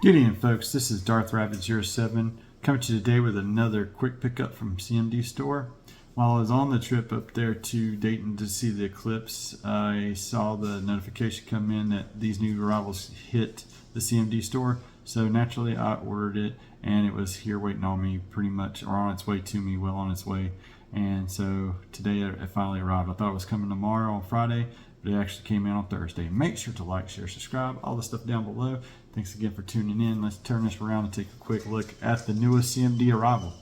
Good evening, folks. This is Darth Rabbit 07 coming to you today with another quick pickup from CMD store. While I was on the trip up there to Dayton to see the eclipse, I saw the notification come in that these new arrivals hit the CMD store. So naturally I ordered it and it was here waiting on me pretty much, or on its way to me, well on its way. And so today it finally arrived. I thought it was coming tomorrow on Friday, but it actually came in on Thursday. Make sure to like, share, subscribe, all the stuff down below. Thanks again for tuning in. Let's turn this around and take a quick look at the newest CMD arrival.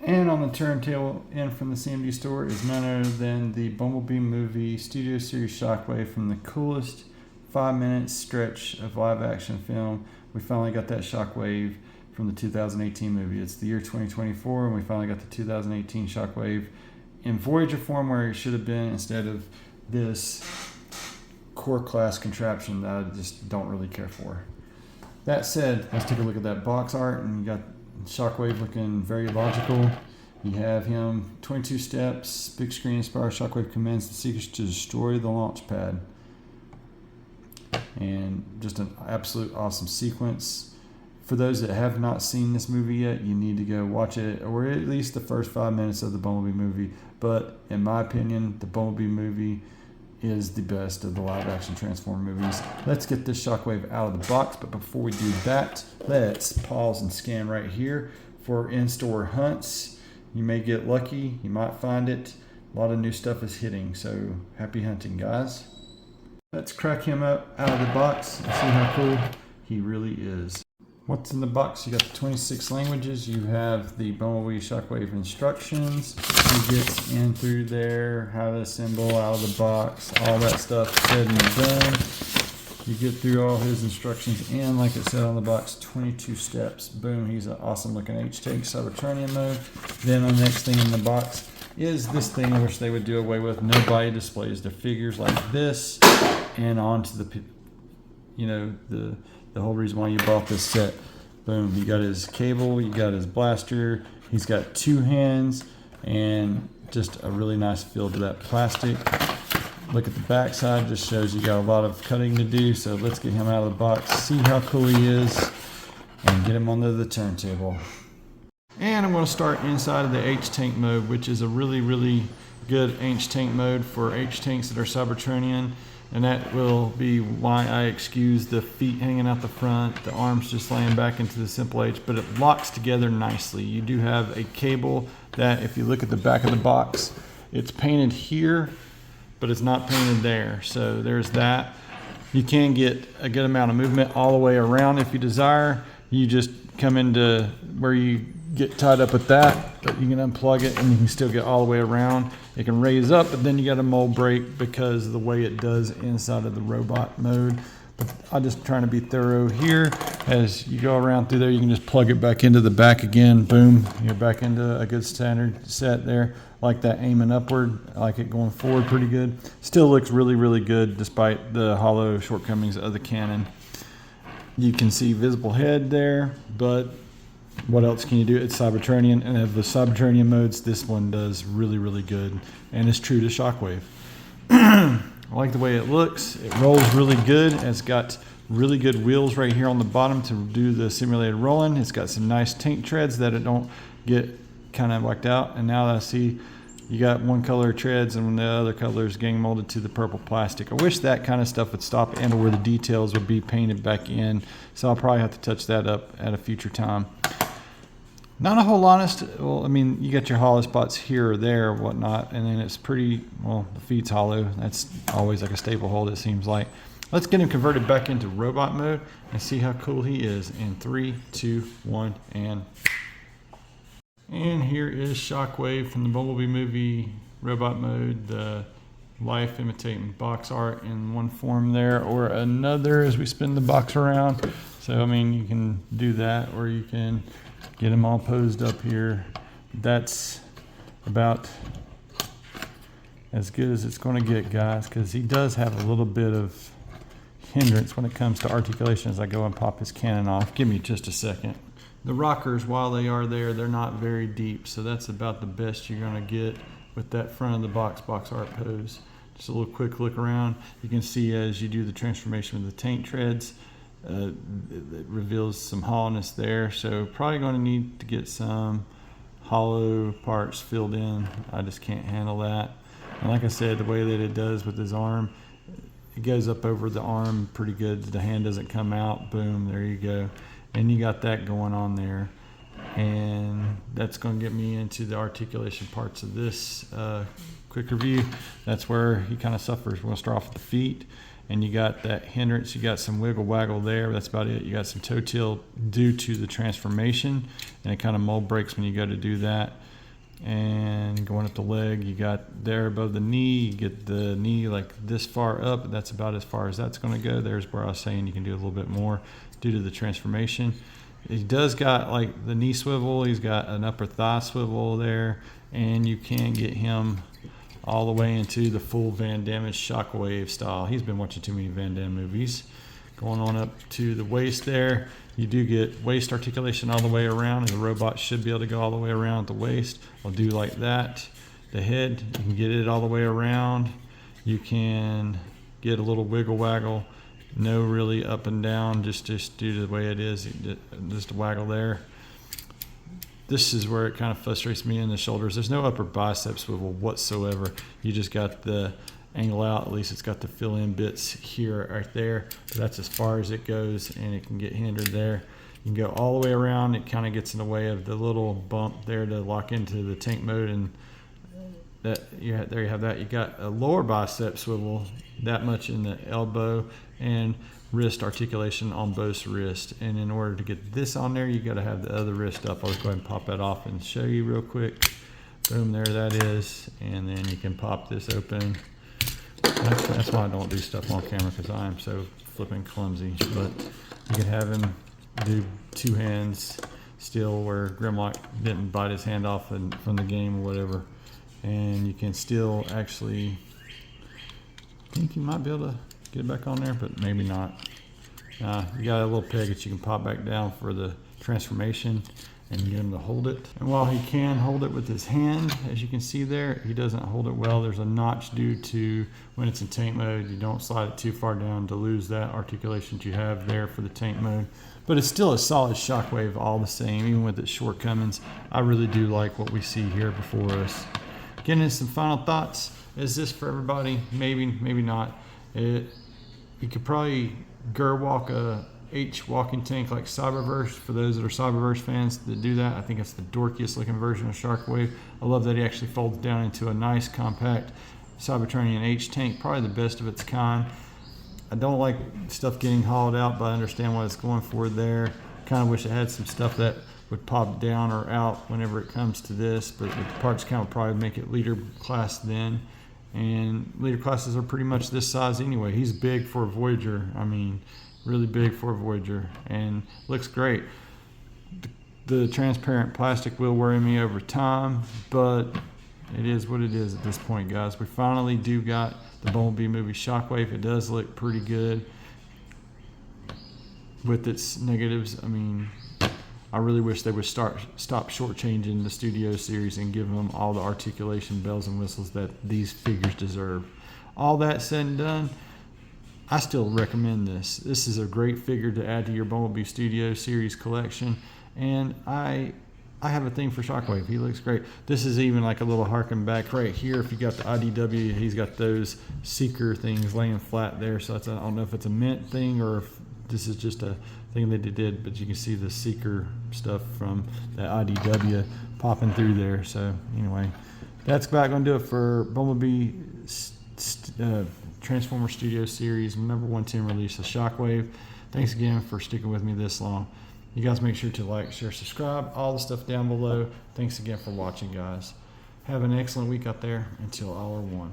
And on the turntable in from the CMD store is none other than the Bumblebee movie Studio Series Shockwave from the coolest 5-minute stretch of live action film. We finally got that Shockwave from the 2018 movie. It's the year 2024 and we finally got the 2018 Shockwave in Voyager form where it should have been, instead of this core class contraption that I just don't really care for. That said, let's take a look at that box art, and you got Shockwave looking very logical. You have him 22 steps, big screen inspired. Shockwave commands the Seekers to destroy the launch pad. And just an absolute awesome sequence. For those that have not seen this movie yet, you need to go watch it, or at least the first 5 minutes of the Bumblebee movie. But in my opinion, the Bumblebee movie is the best of the live action Transform movies. Let's get this Shockwave out of the box, but before we do that, let's pause and scan right here for in-store hunts. You may get lucky, you might find it. A lot of new stuff is hitting, so happy hunting, guys. Let's crack him up out of the box and see how cool he really is. What's in the box? You got the 26 languages. You have the Bumblebee Shockwave instructions. You get in through there, how to assemble out of the box, all that stuff said and done. You get through all his instructions, and like it said on the box, 22 steps. Boom, he's an awesome looking H-Tank Cybertronian mode. Then the next thing in the box is this thing I wish they would do away with. No body displays. The figures like this and onto the, the whole reason why you bought this set. Boom, you got his cable, you got his blaster, he's got two hands, and just a really nice feel to that plastic. Look at the back side, just shows you got a lot of cutting to do, so let's get him out of the box, see how cool he is, and get him onto the turntable. And I'm going to start inside of the H-Tank mode, which is a really, really good H-Tank mode for H-Tanks that are Cybertronian. And that will be why I excuse the feet hanging out the front, the arms just laying back into the simple H, but it locks together nicely. You do have a cable that, if you look at the back of the box, it's painted here, but it's not painted there. So there's that. You can get a good amount of movement all the way around if you desire. You just come into where you get tied up with that, but you can unplug it and you can still get all the way around. It can raise up, but then you got a mold break because of the way it does inside of the robot mode. But I'm just trying to be thorough here. As you go around through there, you can just plug it back into the back again. Boom, you're back into a good standard set there. I like that aiming upward. I like it going forward pretty good. Still looks really, really good despite the hollow shortcomings of the cannon. You can see visible head there, but what else can you do? It's Cybertronian, and of the Cybertronian modes, this one does really, really good, and it's true to Shockwave. I like the way it looks. It rolls really good. It's got really good wheels right here on the bottom to do the simulated rolling. It's got some nice tank treads that it don't get kind of whacked out. And now that I see you got one color treads and the other color is getting molded to the purple plastic. I wish that kind of stuff would stop, and where the details would be painted back in. So I'll probably have to touch that up at a future time. Not a whole lot. Well, I mean, you got your hollow spots here or there or whatnot, and then it's pretty, well, the feet's hollow. That's always like a staple hold, it seems like. Let's get him converted back into robot mode and see how cool he is in 3, 2, 1, and here is Shockwave from the Bumblebee movie robot mode. The life imitating box art in one form there or another as we spin the box around. So, I mean, you can do that, or you can get him all posed up here. That's about as good as it's going to get, guys, because he does have a little bit of hindrance when it comes to articulation as I go and pop his cannon off. Give me just a second. The rockers, while they are there, they're not very deep, so that's about the best you're going to get with that front of the box art pose. Just a little quick look around. You can see as you do the transformation of the tank treads, It reveals some hollowness there, so probably going to need to get some hollow parts filled in. I just can't handle that. And like I said, the way that it does with his arm, it goes up over the arm pretty good. The hand doesn't come out. Boom, there you go. And you got that going on there. And that's going to get me into the articulation parts of this quick review. That's where he kind of suffers. We're going to start off with the feet. And you got that hindrance, you got some wiggle waggle there. That's about it. You got some toe tilt due to the transformation, and it kind of mold breaks when you go to do that. And going up the leg, you got there above the knee, you get the knee like this far up. That's about as far as that's going to go. There's where I was saying you can do a little bit more due to the transformation. He does got like the knee swivel. He's got an upper thigh swivel there, and you can get him all the way into the full Van Damme-ish Shockwave style. He's been watching too many Van Damme movies. Going on up to the waist there, you do get waist articulation all the way around, and the robot should be able to go all the way around at the waist. I'll do like that. The head, you can get it all the way around. You can get a little wiggle waggle. No really up and down, just due to the way it is, just a waggle there. This is where it kind of frustrates me in the shoulders. There's no upper bicep swivel whatsoever. You just got the angle out. At least it's got the fill-in bits here, right there. But that's as far as it goes, and it can get hindered there. You can go all the way around. It kind of gets in the way of the little bump there to lock into the tank mode, and there you have that. You got a lower bicep swivel, that much in the elbow, and wrist articulation on both wrists. And in order to get this on there, you got to have the other wrist up. I'll just go ahead and pop that off and show you real quick. Boom, there that is. And then you can pop this open. That's why I don't do stuff on camera, because I am so flipping clumsy. But you can have him do two hands still, where Grimlock didn't bite his hand off from the game or whatever. And you can still actually, I think you might be able to get it back on there, but maybe not. You got a little peg that you can pop back down for the transformation, and get him to hold it. And while he can hold it with his hand, as you can see there, he doesn't hold it well. There's a notch due to when it's in tank mode. You don't slide it too far down to lose that articulation that you have there for the tank mode. But it's still a solid Shockwave all the same, even with its shortcomings. I really do like what we see here before us. Getting into some final thoughts. Is this for everybody? Maybe, maybe not. You could probably walk a H walking tank like Cyberverse, for those that are Cyberverse fans that do that. I think it's the dorkiest looking version of Shockwave. I love that he actually folds down into a nice compact Cybertronian H tank, probably the best of its kind. I don't like stuff getting hauled out, but I understand what it's going for there. Kind of wish it had some stuff that would pop down or out whenever it comes to this, but the parts count would probably make it leader class then. And leader classes are pretty much this size anyway. He's big for a Voyager. I mean, really big for a Voyager, and looks great. The transparent plastic will worry me over time, but it is what it is at this point, guys. We finally do got the Bumblebee movie Shockwave. It does look pretty good with its negatives. I mean, I really wish they would stop shortchanging the studio series and give them all the articulation bells and whistles that these figures deserve. All that said and done, I still recommend this. This is a great figure to add to your Bumblebee Studio Series collection, and I have a thing for Shockwave. He looks great. This is even like a little harken back right here. If you got the IDW, he's got those Seeker things laying flat there. So that's I don't know if it's a mint thing or if this is just a thing that they did, but you can see the Seeker stuff from that IDW popping through there. So anyway, that's about going to do it for Bumblebee Transformer Studio Series number 110 release of Shockwave. Thanks again for sticking with me this long. You guys make sure to like, share, subscribe, all the stuff down below. Thanks again for watching, guys. Have an excellent week out there. Until hour one.